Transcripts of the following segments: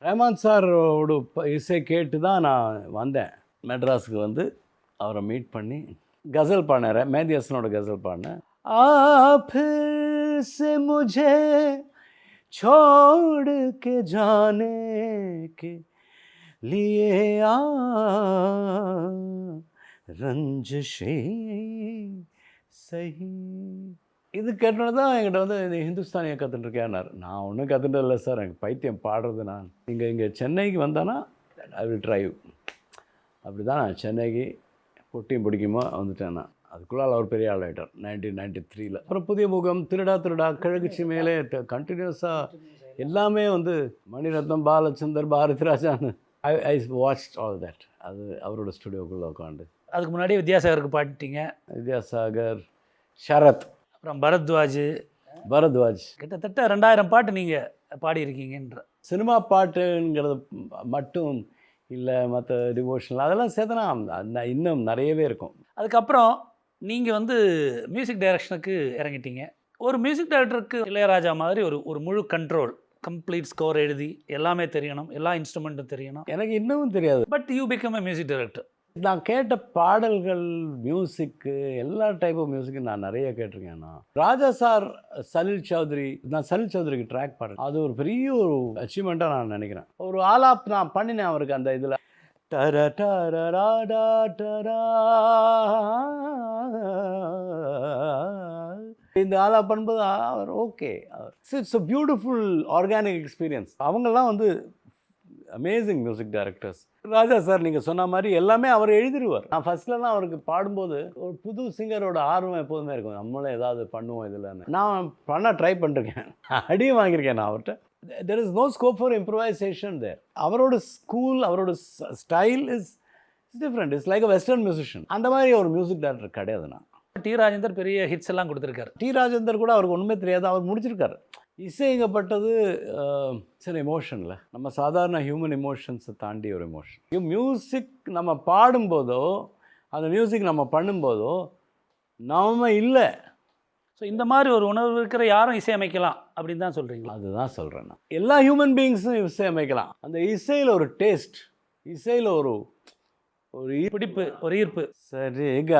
ரஹ்மான் சாரோட இசை கேட்டு தான் நான் வந்தேன் மெட்ராஸுக்கு. வந்து அவரை மீட் பண்ணி கசல் பாடினேன், மேதி ஹசனோட கசல் பாடினேன். से मुझे छोड़ के जाने के लिए रंजिशे सही. இது கேட்டோன்னு தான் என்கிட்ட வந்து இந்த ஹிந்துஸ்தானியை கற்றுட்டுருக்கேன்னார். நான் ஒன்றும் கற்றுட்டு இல்லை சார், எனக்கு பைத்தியம் பாடுறது. நான் இங்கே சென்னைக்கு வந்தேன்னா ஐ வில் ட்ரைவ். அப்படி தான் நான் சென்னைக்கு பொட்டியும் பிடிக்குமோ வந்துட்டேன். நான் அதுக்குள்ளால் அவர் பெரிய ஆள் ஆகிட்டார் 1993. அப்புறம் புதிய முகம், திருடா திருடா, கிழக்குச்சி மேலே கண்டினியூஸாக எல்லாமே வந்து மணிரத்னம், பாலச்சந்தர், பாரதிராஜான்னு ஐ வாட்ச்ட் ஆல் தட். அது அவரோட ஸ்டுடியோக்குள்ளே உட்காந்து. அதுக்கு முன்னாடி வித்யாசாகருக்கு பாடிட்டீங்க. வித்யாசாகர், ஷரத், அப்புறம் பரத்வாஜ். கிட்டத்தட்ட 2000 பாட்டு நீங்கள் பாடியிருக்கீங்கன்ற. சினிமா பாட்டுங்கிறது மட்டும் இல்லை, மற்ற டிவோஷனல் அதெல்லாம் சேர்த்தனா இன்னும் நிறையவே இருக்கும். அதுக்கப்புறம் நீங்கள் வந்து மியூசிக் டைரக்ஷனுக்கு இறங்கிட்டீங்க. ஒரு மியூசிக் டைரக்டருக்கு இளையராஜா மாதிரி ஒரு முழு கண்ட்ரோல், கம்ப்ளீட் ஸ்கோர் எழுதி எல்லாமே தெரியணும், எல்லா இன்ஸ்ட்ருமெண்ட்டும் தெரியணும். எனக்கு இன்னமும் தெரியாது. But you become a music director. நான் கேட்ட பாடல்கள், மியூசிக்கு, எல்லா டைப் ஆஃப் மியூசிக்கு நான் நிறைய கேட்டிருக்கேன். நான் ராஜா சார், சலில் சௌத்ரி, நான் சலில் சௌத்ரிக்கு ட்ராக் பாடுறேன். அது ஒரு பெரிய ஒரு அச்சீவ்மெண்ட்டாக நான் நினைக்கிறேன். ஒரு ஆலாப் நான் பண்ணினேன் அவருக்கு அந்த இதில். டர டரடா டரா, இந்த ஆலாப் பண்ணும்போது அவர் okay. It's a beautiful organic experience. அவங்கெல்லாம் வந்து amazing music directors. Raja sir நீங்கள் சொன்ன மாதிரி எல்லாமே அவர் எழுதிடுவார். நான் ஃபஸ்ட்லலாம் அவருக்கு பாடும்போது ஒரு புது சிங்கரோட ஆர்வம் எப்போதுமே இருக்கும், நம்மளும் ஏதாவது பண்ணுவோம் இதில்னு. நான் பண்ண ட்ரை பண்ணிருக்கேன், அடியும் வாங்கியிருக்கேன் நான் அவர்கிட்ட. There is no scope for improvisation there. அவரோட ஸ்கூல், அவரோட style is different. It's like a western musician. அந்த மாதிரி ஒரு மியூசிக் டைரக்டர் கிடையாது. நான் டி ராஜேந்தர் பெரிய ஹிட்ஸ் எல்லாம் கொடுத்துருக்காரு. டி ராஜேந்தர் கூட அவருக்கு ஒன்றுமே தெரியாது, அவர் முடிச்சிருக்காரு. இசைங்கப்பட்டது சில எமோஷனில், நம்ம சாதாரண ஹியூமன் எமோஷன்ஸை தாண்டி ஒரு எமோஷன். மியூசிக் நம்ம பாடும்போதோ அந்த மியூசிக் நம்ம பண்ணும்போதோ நம்ம இல்லை. ஸோ இந்த மாதிரி ஒரு உணர்வு இருக்கிற யாரும் இசையமைக்கலாம் அப்படின்னு தான் சொல்கிறீங்களா? அதுதான் சொல்கிறேன் நான். எல்லா ஹியூமன் பீயிங்ஸும் இசையமைக்கலாம். அந்த இசையில் ஒரு டேஸ்ட், இசையில் ஒரு பிடிப்பு, ஒரு ஈர்ப்பு. சரி க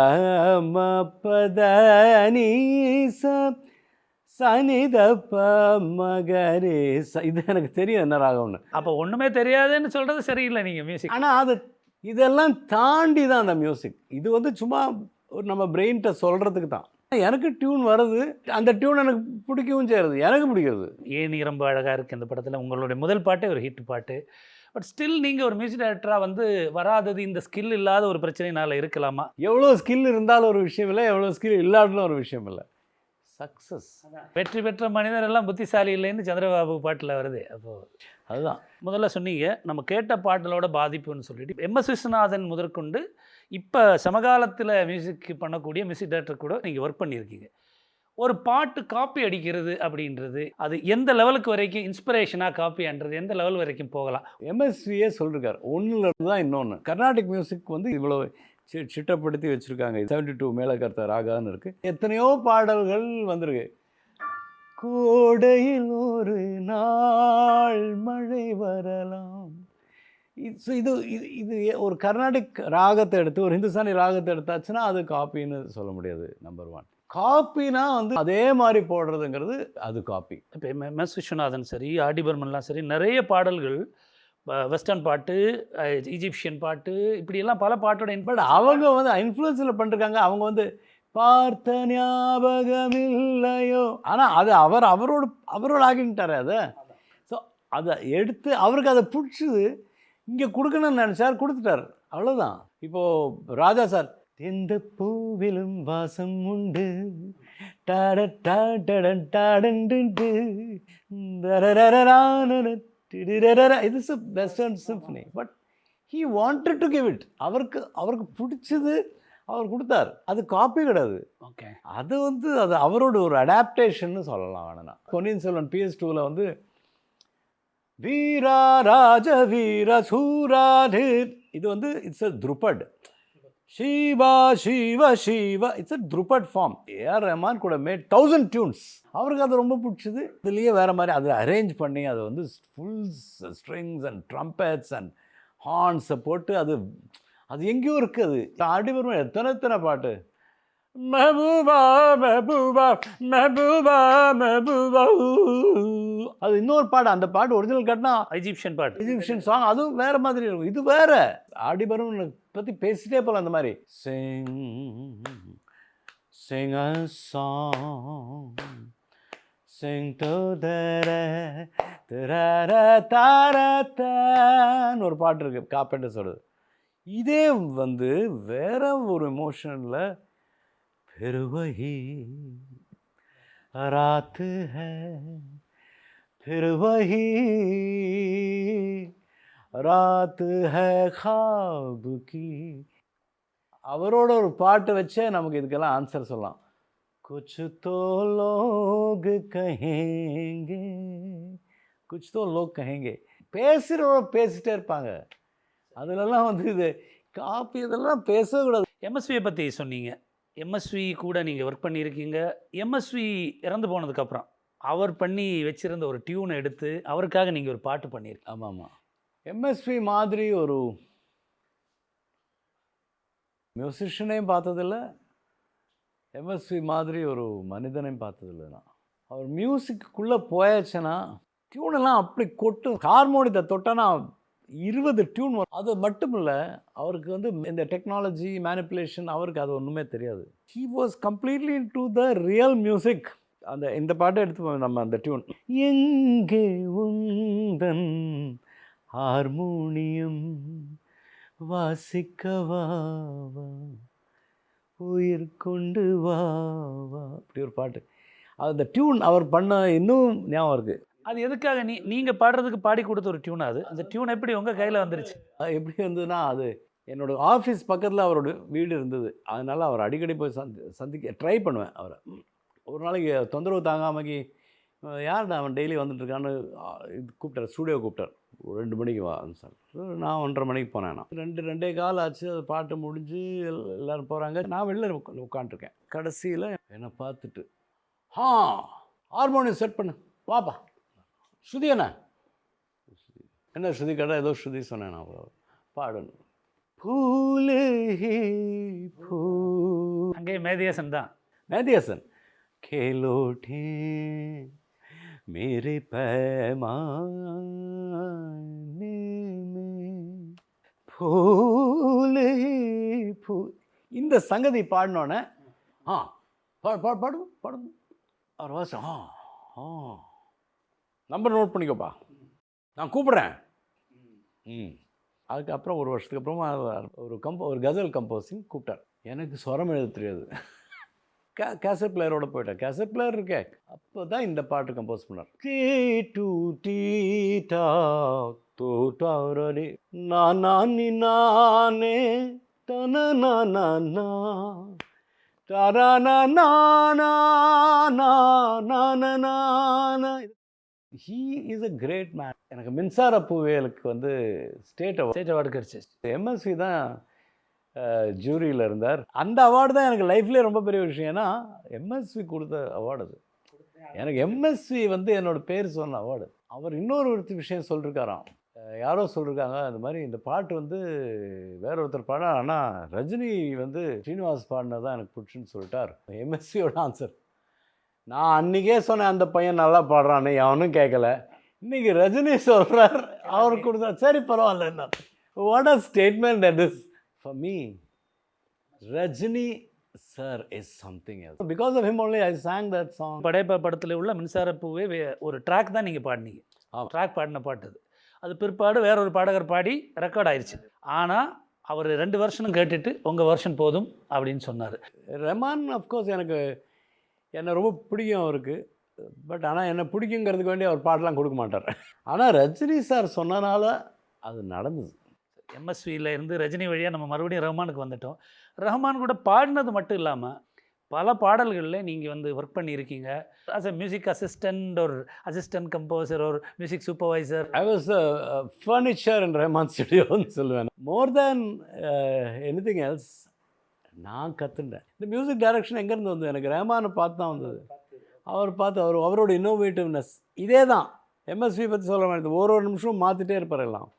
ம ப த நீ ச சனிதப்ப மகரே ச. இது எனக்கு தெரியும் என்ன ராகம்னு. அப்போ ஒன்றுமே தெரியாதுன்னு சொல்கிறது சரியில்லை நீங்கள் மியூசிக். ஆனால் அது இதெல்லாம் தாண்டி தான் அந்த மியூசிக். இது வந்து சும்மா ஒரு நம்ம பிரெயின்கிட்ட சொல்கிறதுக்கு தான். எனக்கு டியூன் வருது, அந்த டியூன் எனக்கு பிடிக்கவும் செய்கிறது, எனக்கு பிடிக்கிறது. ஏனி ரொம்ப அழகாக இருக்குது இந்த படத்தில். உங்களுடைய முதல் பாட்டே ஒரு ஹிட் பாட்டு. பட் ஸ்டில் நீங்கள் ஒரு மியூசிக் டைரக்டராக வந்து வராதது இந்த ஸ்கில் இல்லாத ஒரு பிரச்சனைனால இருக்கலாமா? எவ்வளோ ஸ்கில் இருந்தாலும் ஒரு விஷயம் இல்லை, எவ்வளோ ஸ்கில் இல்லாட்டாலும் ஒரு விஷயம் இல்லை. சக்ஸஸ். வெற்றி பெற்ற மனிதர் எல்லாம் புத்திசாலி இல்லைன்னு சந்திரபாபு பாட்டில் வருது. அப்போது அதுதான் முதல்ல சொன்னீங்க, நம்ம கேட்ட பாட்டலோட பாதிப்புன்னு சொல்லிட்டு எம்எஸ் விஸ்வநாதன் முதற்கொண்டு இப்போ சமகாலத்தில் மியூசிக் பண்ணக்கூடிய மியூசிக் டைரக்டர் கூட நீங்கள் ஒர்க் பண்ணியிருக்கீங்க. ஒரு பாட்டு காப்பி அடிக்கிறது அப்படின்றது அது எந்த லெவலுக்கு வரைக்கும் இன்ஸ்பிரேஷனாக காப்பின்றது எந்த லெவல் வரைக்கும் போகலாம்? எம்எஸ்வியே சொல்லியிருக்காரு, ஒன்றுலேருந்து தான் இன்னொன்று. கர்நாடிக் மியூசிக் வந்து இவ்வளோ சிட்டப்படுத்தி வச்சுருக்காங்க. 72 மேலகர்த்த ராகான்னு இருக்குது. எத்தனையோ பாடல்கள் வந்திருக்கு. கோடையில் ஒரு நாள் மழை வரலாம். இது இது ஒரு கர்நாடிக் ராகத்தை எடுத்து ஒரு ஹிந்துஸ்தானி ராகத்தை எடுத்தாச்சுன்னா அது காப்பின்னு சொல்ல முடியாது. நம்பர் 1 காப்பினா வந்து அதே மாதிரி போடுறதுங்கிறது அது காப்பி. இப்போ எம்எஸ் விஸ்வநாதன் சரி, ஆடிபர்மன்லாம் சரி, நிறைய பாடல்கள் வெஸ்டர்ன் பாட்டு, ஈஜிப்சியன் பாட்டு, இப்படியெல்லாம் பல பாட்டோட பட் அவங்க வந்து இன்ஃப்ளூயன்ஸில் பண்ணிருக்காங்க. அவங்க வந்து பார்த்த ஞாபகம் இல்லையோ, ஆனால் அது அவரோட ஆகிட்டார் அதை. ஸோ அதை எடுத்து அவருக்கு அதை பிடிச்சது இங்கே கொடுக்கணும்னு நினச்சார், கொடுத்துட்டார், அவ்வளோதான். இப்போது ராஜா சார் எந்த பூவிலும் வாசம் உண்டு டாட டாடன் டாடண்டு இது is a western symphony, but he wanted to give it. அவருக்கு பிடிச்சது அவர் கொடுத்தார். அது காப்பி கிடையாது. ஓகே, அது வந்து அது அவரோட ஒரு அடாப்டேஷன்னு சொல்லலாம். வேணும்னா பொன்னியின் செல்வன் PS2ல வந்து வீரா ராஜ வீர சூராது, இது வந்து it's a dhrupad. Shiva Shiva Shiva, it's a dhrupad form. AR Rahman கூட மேட் 1000 டியூன்ஸ். அவருக்கு அது ரொம்ப பிடிச்சது. இதுலேயே வேறு மாதிரி அதை அரேஞ்ச் பண்ணி அதை வந்து full strings and trumpets and ஹார்ன்ஸை போட்டு அது எங்கேயோ இருக்குது. ஆடி வரும் எத்தனை பாட்டு. மெஹபூபா மெஹபூபா மெஹபூபா மெஹபூபா. அது இன்னொரு பாட்டு. அந்த பாட்டு ஒரிஜினல் காட்டினா எஜிப்ஷியன் பாட்டு, எஜிப்ஷியன் சாங். அதுவும் வேறு மாதிரி இருக்கும். இது வேறு. ஆடி வரும் பற்றி பேசிட்டே போகலாம். அந்த மாதிரி sing a song, sing to தாரத்தான்னு ஒரு பாட்டு இருக்குது, கார்பெண்டர்ஸோட. இதே வந்து வேற ஒரு எமோஷனில் फिर वही रात है, फिर वही रात है ख्वाब की. அவரோட ஒரு பாட்டு வச்சே நமக்கு இதுக்கெல்லாம் ஆன்சர் சொல்லலாம். कुछ तो लोग कहेंगे, कुछ तो लोग कहेंगे. பேசுகிறவங்க பேசிட்டே இருப்பாங்க. அதிலெல்லாம் வந்து இது காப்பி இதெல்லாம் பேசவே கூடாது. எம்எஸ்வியை பற்றி சொன்னீங்க. எம்எஸ்வி கூட நீங்கள் ஒர்க் பண்ணியிருக்கீங்க. எம்எஸ்வி இறந்து போனதுக்கப்புறம் அவர் பண்ணி வச்சுருந்த ஒரு டியூனை எடுத்து அவருக்காக நீங்கள் ஒரு பாட்டு பண்ணியிருக்கீங்க. ஆமாம் ஆமாம். எம்எஸ்வி மாதிரி ஒரு மியூசிஷியனையும் பார்த்ததில்ல, எம்எஸ்வி மாதிரி ஒரு மனிதனையும் பார்த்ததில்லை நான். அவர் மியூசிக்குள்ளே போயாச்சுன்னா டியூனெல்லாம் அப்படி கொட்டு. ஹார்மோனியத்தை தொட்டனா 20 டியூன் வரும். அது மட்டும் இல்லை, அவருக்கு வந்து இந்த டெக்னாலஜி மேனிப்புலேஷன் அவருக்கு அது ஒன்றுமே தெரியாது. He was completely to the real music. இந்த பாட்டை எடுத்து நம்ம அந்த டியூன், எங்கே உந்தன் ஹார்மோனியம் வாசிக்கவா உயிர் கொண்டு வா, அப்படி ஒரு பாட்டு. அந்த டியூன் அவர் பண்ண இன்னும் ஞாபகம் இருக்குது. அது எதுக்காக நீங்கள் பாடுறதுக்கு பாடி கொடுத்த ஒரு டியூன் அது? அந்த டியூன் எப்படி உங்கள் கையில் வந்துருச்சு? எப்படி வந்ததுன்னா, அது என்னோடய ஆஃபீஸ் பக்கத்தில் அவரோட வீடு இருந்தது. அதனால் அவர் அடிக்கடி போய் சந்திக்க ட்ரை பண்ணுவேன் அவரை. ஒரு நாளைக்கு தொந்தரவு தாங்காமக்கி, யார் அவன் டெய்லி வந்துட்டுருக்கான்னு இது கூப்பிட்டார், ஸ்டூடியோ கூப்பிட்டார். 2 மணிக்கு வா சார். நான் 1:30 மணிக்கு போனேன். நான் 2:15 ஆச்சு. அது பாட்டு முடிஞ்சு எல்லோரும் போகிறாங்க. நான் வெளில உட்காண்ட்ருக்கேன். கடைசியில் என்னை பார்த்துட்டு, ஹார்மோனியம் செட் பண்ணு வாப்பா. ஸ்ருதி என்ன ஸ்ருதி கேட்டால் ஏதோ ஸ்ருதி சொன்னேன் நான். பாடணும். பூலே பூ, அங்கே மேதியசன் தான். மேதியசன். கேலோட்டே மேரே पैमाने में பூலே பூ. இந்த சங்கதி பாடினோன்னே பாடும் அவர் வாசம். நம்பர் நோட் பண்ணிக்கோப்பா, நான் கூப்பிட்றேன். அதுக்கப்புறம் ஒரு வருஷத்துக்கு அப்புறமா ஒரு கசல் கம்போசிங் கூப்பிட்டார். எனக்கு ஸ்வரம் எழுத தெரியாது. கேசட் பிளேயரோட போயிட்டேன். கேசட் பிளேயர் இருக்கே, அப்போ தான் இந்த பாட்டு கம்போஸ் பண்ணார். டீ டூ டீ டா தோ டாரே நானே நானே தன நானா தாரானா நானா நானா. He is a great man. எனக்கு மின்சார பூவேலுக்கு வந்து ஸ்டேட் அவார்டு கிடச்சி. எம்எஸ்வி தான் ஜூரியில் இருந்தார். அந்த அவார்டு தான் எனக்கு லைஃப்லேயே ரொம்ப பெரிய விஷயம். ஏன்னா எம்எஸ்வி கொடுத்த அவார்டு அது. எனக்கு எம்எஸ்வி வந்து என்னோடய பேர் சொன்ன அவார்டு. அவர் இன்னொரு விஷயம் சொல்லியிருக்காராம். யாரோ சொல்லியிருக்காங்க, இந்த மாதிரி இந்த பாட்டு வந்து வேற ஒருத்தர் பாட, ஆனால் ரஜினி வந்து ஸ்ரீனிவாஸ் பாடினதான் எனக்கு பிடிச்சுன்னு சொல்லிட்டார். எம்எஸ்வியோட ஆன்சர். நான் அன்றைக்கே சொன்னேன் அந்த பையன் நல்லா பாடுறான்னு, அவனும் கேட்கல. இன்றைக்கி ரஜினி சொல்கிறார், அவருக்கு கொடுத்தா சரி பரவாயில்ல. என்ன what a statement that is for me. Rajini sir is something else. Because of him only I sang that song. Padayappa படத்தில் உள்ள மின்சார பூவே ஒரு ட்ராக் தான் நீங்கள் பாடினீங்க. ட்ராக் பாடின பாட்டு அது பிற்பாடு வேற ஒரு பாடகர் பாடி ரெக்கார்ட் ஆயிடுச்சு. ஆனால் அவர் 2 வருஷனும் கேட்டுட்டு உங்கள் வருஷன் போதும் அப்படின்னு சொன்னார். ரஹ்மான் அஃப்கோர்ஸ் என்னை ரொம்ப பிடிக்கும் அவருக்கு. பட் ஆனால் என்னை பிடிக்குங்கிறதுக்கு வேண்டி அவர் பாட்டெலாம் கொடுக்க மாட்டார். ஆனால் ரஜினி சார் சொன்னனால அது நடந்தது. எம்எஸ்வியில் இருந்து ரஜினி வழியாக நம்ம மறுபடியும் ரஹ்மானுக்கு வந்துட்டோம். ரஹ்மான் கூட பாடினது மட்டும் இல்லாமல் பல பாடல்களில் நீங்கள் வந்து ஒர்க் பண்ணியிருக்கீங்க. ஆஸ் அ மியூசிக் அசிஸ்டன்ட் ஒரு அசிஸ்டன்ட் கம்போசர் ஒரு music supervisor. I was furniture in Rahman ஸ்டுடியோன்னு சொல்லுவேன். மோர் தேன் எனிதிங் எல்ஸ் நான் கற்றுண்டேன். இந்த மியூசிக் டைரக்ஷன் எங்கேருந்து வந்தது? எனக்கு ரஹ்மானை பார்த்து தான் வந்தது. அவரோட இன்னோவேட்டிவ்னஸ் இதே தான். எம்எஸ்வி பற்றி சொல்ல வேண்டியது, ஒரு நிமிஷம் மாற்றிட்டே இருப்பார் எல்லாம்.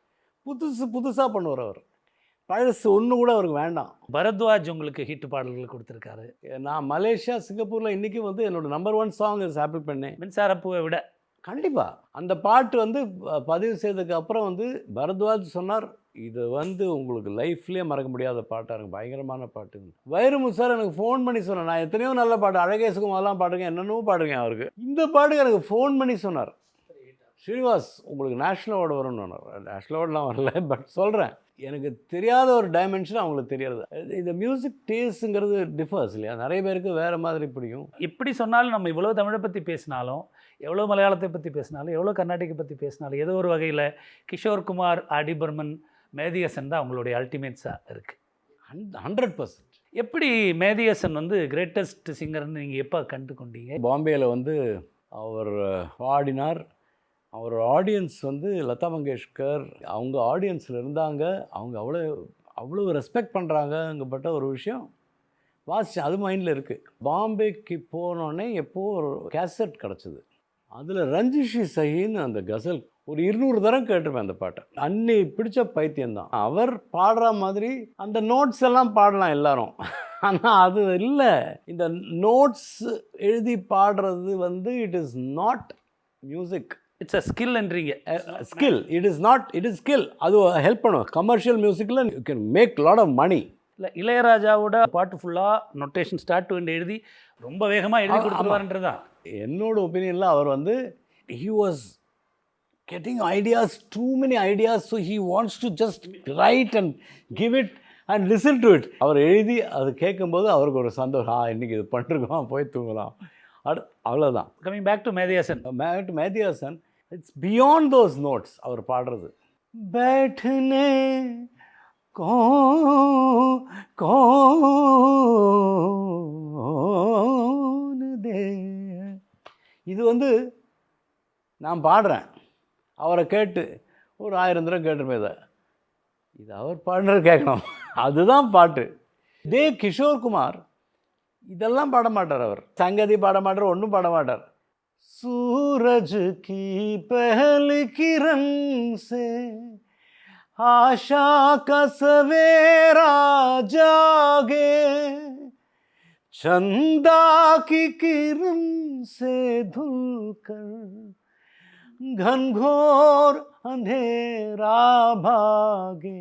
புதுசாக பண்ணுவார் அவர். பழசு ஒன்று கூட அவருக்கு வேண்டாம். பரத்வாஜ் உங்களுக்கு ஹிட் பாடல்கள் கொடுத்துருக்காரு. நான் மலேசியா, சிங்கப்பூரில் இன்றைக்கி வந்து என்னோடய நம்பர் 1 சாங் இஸ் ஹாப்பி பண்ணேன். மின்சாரப்பூவை விட கண்டிப்பாக அந்த பாட்டு வந்து பதிவு செய்ததுக்கு அப்புறம் வந்து பரத்வாஜ் சொன்னார், இது வந்து உங்களுக்கு லைஃப்லேயே மறக்க முடியாத பாட்டாக இருக்கும், பயங்கரமான பாட்டு. வைரமு சார் எனக்கு ஃபோன் பண்ணி சொன்னார், நான் எத்தனையோ நல்ல பாட்டு, அழகே சுகமெல்லாம் பாடுங்க, என்னென்னவோ பாடுங்க அவருக்கு. இந்த பாட்டுக்கு எனக்கு ஃபோன் பண்ணி சொன்னார், ஸ்ரீனிவாஸ் உங்களுக்கு நேஷ்னல் அவார்டு வரும்னு. நேஷ்னல் அவார்டெலாம் வரல, பட் சொல்கிறேன், எனக்கு தெரியாத ஒரு டைமென்ஷன் அவங்களுக்கு தெரியாது. இந்த மியூசிக் டேஸ்ட்டுங்கிறது டிஃபர்ஸ் இல்லையா, நிறைய பேருக்கு வேறு மாதிரி பிடிக்கும். எப்படி சொன்னாலும் நம்ம இவ்வளோ தமிழை பற்றி பேசினாலும், எவ்வளோ மலையாளத்தை பற்றி பேசினாலும், எவ்வளோ கர்நாடகை பற்றி பேசினாலும், ஏதோ ஒரு வகையில் கிஷோர் குமார், ஆடி பர்மன், மேதிஹசன் தான் அவங்களுடைய அல்டிமேட்ஸாக இருக்குது. 100%. எப்படி மேதிஹசன் வந்து கிரேட்டஸ்ட் சிங்கர்னு நீங்கள் எப்போ கண்டு கொண்டீங்க? பாம்பேயில் வந்து அவர் பாடினார். அவர் ஆடியன்ஸ் வந்து லதா மங்கேஷ்கர் அவங்க ஆடியன்ஸில் இருந்தாங்க. அவங்க அவ்வளோ ரெஸ்பெக்ட் பண்ணுறாங்கப்பட்ட ஒரு விஷயம் வாசித்தேன். அது மைண்டில் இருக்குது. பாம்பேக்கு போனோடனே எப்போது ஒரு கேசட் கிடச்சிது. அதில் ரஞ்சிஷி சஹின்னு அந்த கசல் ஒரு 200 தரம் கேட்டிருப்பேன் அந்த பாட்டை. அன்னி பிடிச்ச பைத்தியம்தான். அவர் பாடுற மாதிரி அந்த நோட்ஸ் எல்லாம் பாடலாம் எல்லாரும், ஆனால் அது இல்லை. இந்த நோட்ஸ் எழுதி பாடுறது வந்து it is not music. It's a ஸ்கில்ன்றீங்க. Skill, it is skill. அது ஹெல்ப் பண்ணும். கமர்ஷியல் மியூசிக்கில் you can make lot of money. இல்லை, இளையராஜாவோட பாட்டு ஃபுல்லாக நொட்டேஷன் ஸ்டார்ட் டு எண்ட் எழுதி ரொம்ப வேகமாக எழுதி கொடுத்துருவாருன்றது தான் என்னோட ஒப்பீனியனில். அவர் வந்து he was getting ideas, too many ideas, so he wants to just write and give it and listen to it. அவர் எழுதி அது கேட்கும்போது அவருக்கு ஒரு சந்தோஷம், இன்றைக்கி இது பண்ணிருக்கோம், போய் தூங்கலாம், அவ்வளோதான். Coming back to மேதிஹசன், it's beyond those notes. அவர் பாடுறது बैठने कौन दे, இது வந்து நான் பாடுறேன், அவரை கேட்டு ஒரு 1000 தடவை கேட்டிருப்பேன். இது அவர் பாடுறது கேட்கணும், அதுதான் பாட்டு. கிஷோர் குமார் இதெல்லாம் பாட மாட்டார். அவர் சங்கதி பாட மாட்டார், ஒன்றும் பாட மாட்டார். सूरज की पहली किरण से आशा का सवेरा जागे, चंदा की किरण से धुलकर घनघोर अंधेरा भागे.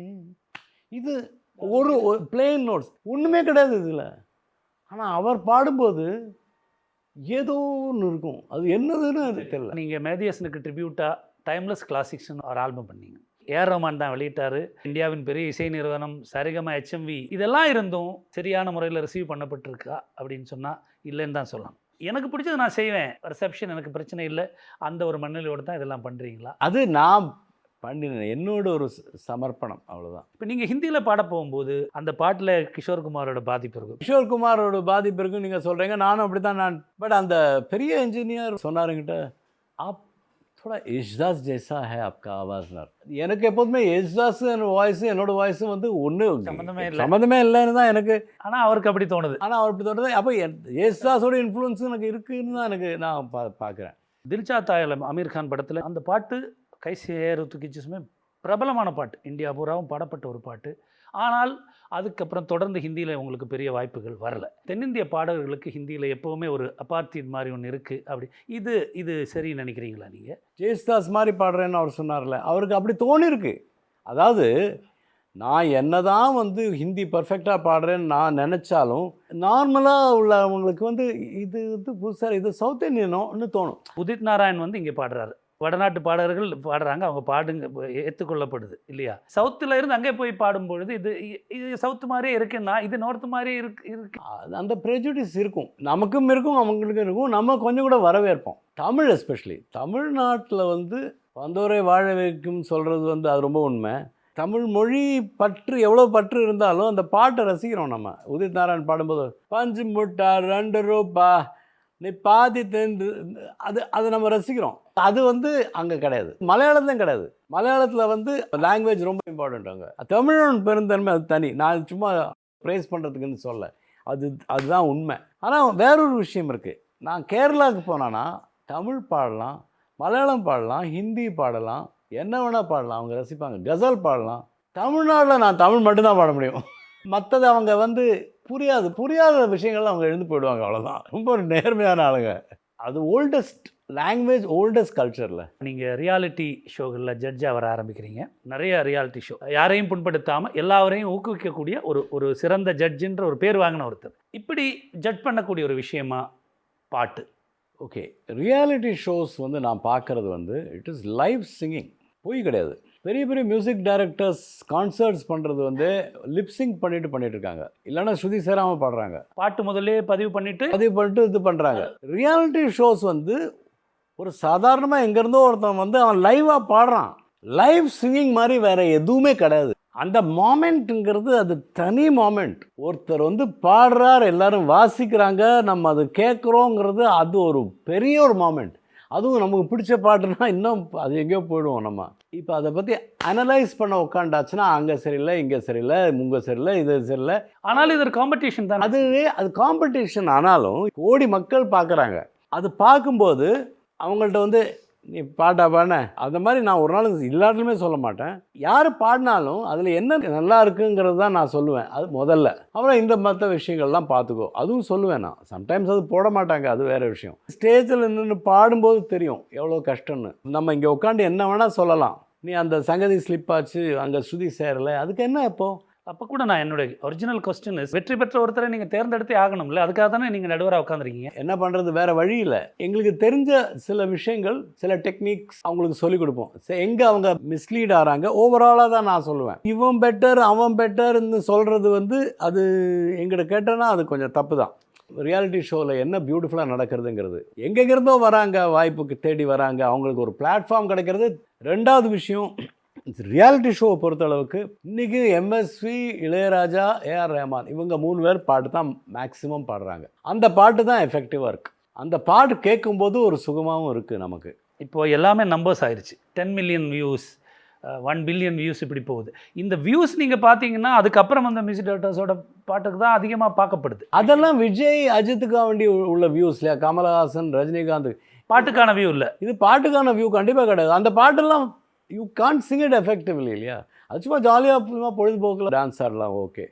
இது ஒரு பிளெயின் நோட்ஸ், ஒன்றுமே கிடையாது இதில். ஆனால் அவர் பாடும்போது ஏதோ ஒன்று இருக்கும், அது என்னதுன்னு அது தெரியல. நீங்கள் மேதிஹசனுக்கு ட்ரிபியூட்டாக டைம்லெஸ் கிளாசிக்ஸ்னு ஒரு ஆல்பம் பண்ணீங்க. ஏஆர் ரஹ்மான் தான் வெளியிட்டார். இந்தியாவின் பெரிய இசை நிறுவனம் சரிகமா HMV இதெல்லாம் இருந்தும் சரியான முறையில் ரிசீவ் பண்ணப்பட்டிருக்கா அப்படின்னு சொன்னால் இல்லைன்னு தான் சொல்லலாம். எனக்கு பிடிச்சது நான் செய்வேன், ரிசப்ஷன் எனக்கு பிரச்சனை இல்லை, அந்த ஒரு மனநிலையோடு தான் இதெல்லாம் பண்ணுறீங்களா? அது நான் பண்ணினேன், என்னோட ஒரு சமர்ப்பணம், அவ்வளோதான். இப்போ நீங்கள் ஹிந்தியில் பாட போகும்போது அந்த பாட்டில் கிஷோர் குமாரோட பாதிப்பு இருக்கும். கிஷோர் குமாரோட பாதிப்பு இருக்குன்னு நீங்கள் சொல்கிறீங்க, நானும் அப்படி தான். பட் அந்த பெரிய இன்ஜினியர் சொன்னாருங்கிட்ட, ஆப் थोड़ा ஏஜ்தாஸ் ஜெய்சா ஹே ஆப்கா ஆவாஸ்னார். எனக்கு எப்போதுமே ஏஜ்தாஸ் வாய்ஸு என்னோட வாய்ஸும் வந்து ஒன்று சம்மந்தமே இல்லைன்னு தான் எனக்கு. ஆனால் அவருக்கு அப்படி தோணுது. அப்போ ஏஜ்தாஸோட இன்ஃப்ளூயன்ஸ் எனக்கு இருக்குன்னு தான் நான் பார்க்குறேன். தில் சாத்தா ஹை அமீர் கான் படத்தில் அந்த பாட்டு கைசி ஏறுத்துக்கு கிச்சுமே பிரபலமான பாட்டு, இந்தியா பூராவும் பாடப்பட்ட ஒரு பாட்டு. ஆனால் அதுக்கப்புறம் தொடர்ந்து ஹிந்தியில் உங்களுக்கு பெரிய வாய்ப்புகள் வரலை. தென்னிந்திய பாடகர்களுக்கு ஹிந்தியில் எப்போவுமே ஒரு அபார்த்தீட் மாதிரி ஒன்று இருக்குது. அப்படி இது சரின்னு நினைக்கிறீங்களா நீங்கள்? ஜெயஸ்தாஸ் மாதிரி பாடுறேன்னு அவர் சொன்னார்ல, அவருக்கு அப்படி தோணிருக்கு. அதாவது நான் என்ன தான் வந்து ஹிந்தி பர்ஃபெக்டாக பாடுறேன்னு நான் நினச்சாலும் நார்மலாக உள்ளவங்களுக்கு வந்து இது வந்து புதுசாக இது சவுத் இந்தியனோன்னு தோணும். உதித் நாராயண் வந்து இங்கே பாடுறாரு, வடநாட்டு பாடகர்கள் பாடுறாங்க, அவங்க பாடுங்க ஏற்றுக்கொள்ளப்படுது இல்லையா? சவுத்தில் இருந்து அங்கே போய் பாடும்பொழுது இது சவுத்து மாதிரியே இருக்குன்னா இது நார்த்து மாதிரியே இருக்கு. அந்த ப்ரெஜுடிஸ் இருக்கும், நமக்கும் இருக்கும் அவங்களுக்கும் இருக்கும். நம்ம கொஞ்சம் கூட வரவேற்போம். தமிழ் எஸ்பெஷலி தமிழ்நாட்டில் வந்து வந்தோரை வாழ வைக்கும் சொல்கிறது வந்து அது ரொம்ப உண்மை. தமிழ் மொழி பற்று எவ்வளோ பற்று இருந்தாலும் அந்த பாட்டை ரசிக்கிறோம் நம்ம. உதித் நாராயண் பாடும்போது 5 முட்டா 2 ரூபா நீ பாதி தென்று, அது நம்ம ரசிக்கிறோம். அது வந்து அங்கே கிடையாது, மலையாளத்துலையும் கிடையாது. மலையாளத்தில் வந்து லாங்குவேஜ் ரொம்ப இம்பார்ட்டண்ட். அங்கே தமிழன் பெருந்தன்மை அது தனி. நான் சும்மா ப்ரைஸ் பண்ணுறதுக்குன்னு சொல்ல, அதுதான் உண்மை. ஆனால் வேறொரு விஷயம் இருக்குது. நான் கேரளாவுக்கு போனேன்னா தமிழ் பாடலாம், மலையாளம் பாடலாம், ஹிந்தி பாடலாம், என்ன வேணால் பாடலாம், அவங்க ரசிப்பாங்க. கசல் பாடலாம். தமிழ்நாட்டில் நான் தமிழ் மட்டும்தான் பாட முடியும். மற்றது அவங்க புரியாத விஷயங்கள்லாம் அவங்க எழுந்து போயிடுவாங்க, அவ்வளோதான். ரொம்ப ஒரு நேர்மையான ஆளுங்க. அது ஓல்டஸ்ட் லாங்குவேஜ், ஓல்டஸ்ட் கல்ச்சரில். நீங்கள் ரியாலிட்டி ஷோகளில் ஜட்ஜாக வர ஆரம்பிக்கிறீங்க. நிறைய ரியாலிட்டி ஷோ, யாரையும் புண்படுத்தாமல் எல்லாரையும் ஊக்குவிக்கக்கூடிய ஒரு சிறந்த ஜட்ஜுன்ற ஒரு பேர் வாங்கின ஒருத்தர். இப்படி ஜட்ஜ் பண்ணக்கூடிய ஒரு விஷயமா பாட்டு? ஓகே, ரியாலிட்டி ஷோஸ் நான் பார்க்குறது இட் இஸ் லைவ் சிங்கிங், பொய் கிடையாது. பெரிய பெரிய மியூசிக் டைரக்டர்ஸ் கான்சர்ட்ஸ் பண்ணுறது லிப்சிங் பண்ணிட்டு இருக்காங்க, இல்லைன்னா ஸ்ருதி சேராமல் பாடுறாங்க. பாட்டு முதல்ல பதிவு பண்ணிட்டு இது பண்ணுறாங்க. ரியாலிட்டி ஷோஸ் ஒரு சாதாரணமாக எங்கேருந்தோ ஒருத்தன் அவன் லைவாக பாடுறான். லைவ் சிங்கிங் மாதிரி வேறு எதுவுமே கிடையாது. அந்த மொமெண்ட்டுங்கிறது அது தனி மொமெண்ட். ஒருத்தர் பாடுறார், எல்லாரும் வாசிக்கிறாங்க, நம்ம அது கேட்குறோங்கிறது அது ஒரு பெரிய ஒரு மொமெண்ட். அதுவும் நமக்கு பிடிச்ச பாட்டுனா இன்னும் அது எங்கேயோ போயிடுவோம் நம்ம. இப்போ அதை பற்றி அனலைஸ் பண்ண உட்காண்டாச்சுன்னா அங்கே சரியில்லை, இங்கே சரியில்லை, முங்க சரியில்லை, இது சரியில்லை. ஆனாலும் இது ஒரு காம்படிஷன் தான். அது காம்படிஷன். ஆனாலும் கோடி மக்கள் பார்க்குறாங்க. அது பார்க்கும்போது அவங்கள்ட்ட நீ பாடின அந்த மாதிரி நான் ஒரு நாள் எல்லாத்துலேயுமே சொல்ல மாட்டேன். யார் பாடினாலும் அதில் என்ன நல்லா இருக்குங்கிறது தான் நான் சொல்லுவேன். அது முதல்ல. அப்புறம் இந்த மற்ற விஷயங்கள்லாம் பார்த்துக்கோ, அதுவும் சொல்லுவேன் நான். சம்டைம்ஸ் அது போட மாட்டாங்க, அது வேறு விஷயம். ஸ்டேஜில் நின்று பாடும்போது தெரியும் எவ்வளோ கஷ்டம்னு. நம்ம இங்கே உட்காந்து என்ன வேணால் சொல்லலாம், நீ அந்த சங்கதி ஸ்லிப் ஆச்சு, அங்கே ஸ்ருதி சேரலை, அதுக்கு என்ன இப்போது? அப்போ கூட நான் என்னுடைய ஒரிஜினல் கொஸ்டின், வெற்றி பெற்ற ஒருத்தரை நீங்கள் தேர்ந்தெடுத்தே ஆகணும்ல, அதுக்காக தானே நீங்கள் நடுவராக உட்காந்துருக்கீங்க. என்ன பண்ணுறது, வேறு வழி இல்லை. எங்களுக்கு தெரிஞ்ச சில விஷயங்கள், சில டெக்னிக்ஸ் அவங்களுக்கு சொல்லிக் கொடுப்போம். எங்கே அவங்க மிஸ்லீட் ஆகிறாங்க ஓவராலாக தான் நான் சொல்லுவேன். இவன் பெட்டர் அவன் பெட்டர்ன்னு சொல்கிறது அது எங்கிட்ட கேட்டேன்னா அது கொஞ்சம் தப்பு தான். ரியாலிட்டி ஷோவில் என்ன பியூட்டிஃபுல்லாக நடக்கிறதுங்கிறது, எங்கெங்கிருந்தோ வராங்க, வாய்ப்புக்கு தேடி வராங்க, அவங்களுக்கு ஒரு பிளாட்ஃபார்ம் கிடைக்கிறது. ரெண்டாவது விஷயம், ரியாலிட்டி ஷோவை பொறுத்தளவுக்கு இன்றைக்கி எம்எஸ்வி, இளையராஜா, ஏஆர் ரஹ்மான், இவங்க 3 பேர் பாட்டு தான் மேக்ஸிமம் பாடுறாங்க. அந்த பாட்டு தான் எஃபெக்டிவாக இருக்குது. அந்த பாட்டு கேட்கும்போது ஒரு சுகமாகவும் இருக்குது நமக்கு. இப்போது எல்லாமே நம்பர்ஸ் ஆயிடுச்சு. 10 மில்லியன் வியூஸ், 1 பில்லியன் வியூஸ், இப்படி போகுது. இந்த வியூஸ் நீங்கள் பார்த்தீங்கன்னா அதுக்கப்புறம் அந்த மியூசிக் டைரக்டர்ஸோட பாட்டுக்கு தான் அதிகமாக பார்க்கப்படுது. அதெல்லாம் விஜய், அஜித்துக்காக வேண்டி உள்ள வியூஸ் இல்லையா? கமலஹாசன், ரஜினிகாந்த் பாட்டுக்கான வியூ இல்லை. இது பாட்டுக்கான வியூ கண்டிப்பாக கிடையாது. அந்த பாட்டெல்லாம் you can't Singh it effectively இல்லையா? அது சும்மா ஜாலியாக பொழுதுபோக்கில் டான்ஸ் ஆடலாம், ஓகே.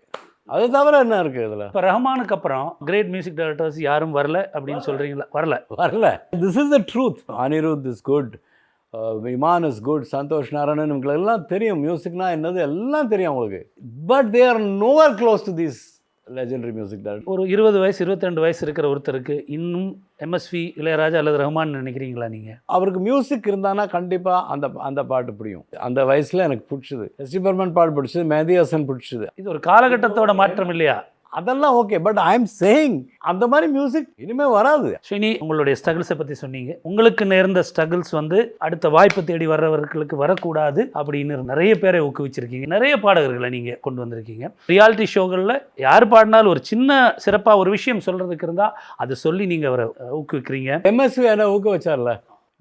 அது தவிர என்ன இருக்குது இதில்? இப்போ ரஹ்மானுக்கு அப்புறம் கிரேட் மியூசிக் டைரக்டர்ஸ் யாரும் வரல அப்படின்னு சொல்கிறீங்களா? வரல. This is the truth. Anirudh is good, Imman is good, Santhosh Narayanan, உங்களுக்கு எல்லாம் தெரியும் மியூசிக்னா என்னது, எல்லாம் தெரியும் அவங்களுக்கு. But they are nowhere close to this legendary music director. ஒரு 20 வயசு 22 வயசு இருக்கிற ஒருத்தருக்கு இன்னும் எம்எஸ்வி, இளையராஜா அல்லது ரஹ்மான் நினைக்கிறீங்களா நீங்கள்? அவருக்கு மியூசிக் இருந்தானா கண்டிப்பாக அந்த பாட்டு பிடிக்கும். அந்த வயசில் எனக்கு பிடிச்சது எஸ்டி பர்மன் பாட்டு பிடிச்சது, மெஹதி ஹசன் பிடிச்சது. இது ஒரு காலகட்டத்தோட மாற்றம் இல்லையா? அதெல்லாம் okay, but I am saying அந்த மாதிரி மியூசிக் இனிமேல் வராது. ஸ்ரீனி, உங்களுடைய ஸ்ட்ரகிள்ஸை பற்றி சொன்னீங்க. உங்களுக்கு நேர்ந்த ஸ்ட்ரகிள்ஸ் அடுத்த வாய்ப்பு தேடி வர்றவர்களுக்கு வரக்கூடாது அப்படின்னு நிறைய பேரை ஊக்குவிச்சிருக்கீங்க. நிறைய பாடகர்களை நீங்கள் கொண்டு வந்திருக்கீங்க. ரியாலிட்டி ஷோகளில் யார் பாடினாலும் ஒரு சின்ன சிறப்பாக ஒரு விஷயம் சொல்கிறதுக்கு இருந்தால் அதை சொல்லி நீங்கள் அவரை ஊக்குவிக்கிறீங்க. எம்எஸ்வி என்ன ஊக்குவிச்சார்ல,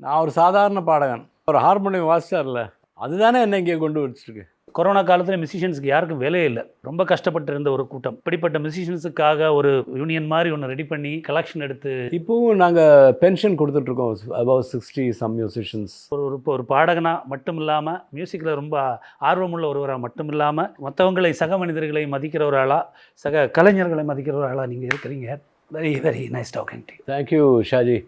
நான் ஒரு சாதாரண பாடகன், ஒரு ஹார்மோனியம் வாசிச்சார்ல, அதுதானே என்ன இங்கே கொண்டு வச்சிருக்கு. கொரோனா காலத்தில் மியூசிஷியன்ஸுக்கு யாருக்கும் வேலையே இல்லை, ரொம்ப கஷ்டப்பட்டு இருந்த ஒரு கூட்டம். இப்படிப்பட்ட மியூசிஷியன்ஸுக்காக ஒரு யூனியன் மாதிரி ஒன்று ரெடி பண்ணி கலெக்ஷன் எடுத்து இப்போவும் நாங்கள் பென்ஷன் கொடுத்துட்ருக்கோம். Above 60 some musicians. ஒரு பாடகனாக மட்டும் இல்லாமல், மியூசிக்கில் ரொம்ப ஆர்வமுள்ள ஒருவராக மட்டும் இல்லாமல், மற்றவங்களை, சக மனிதர்களை மதிக்கிற ஒரு ஆளாக, சக கலைஞர்களை மதிக்கிற ஒரு ஆளாக நீங்கள் இருக்கிறீங்க. Very very nice talking to you. Thank you Shaji.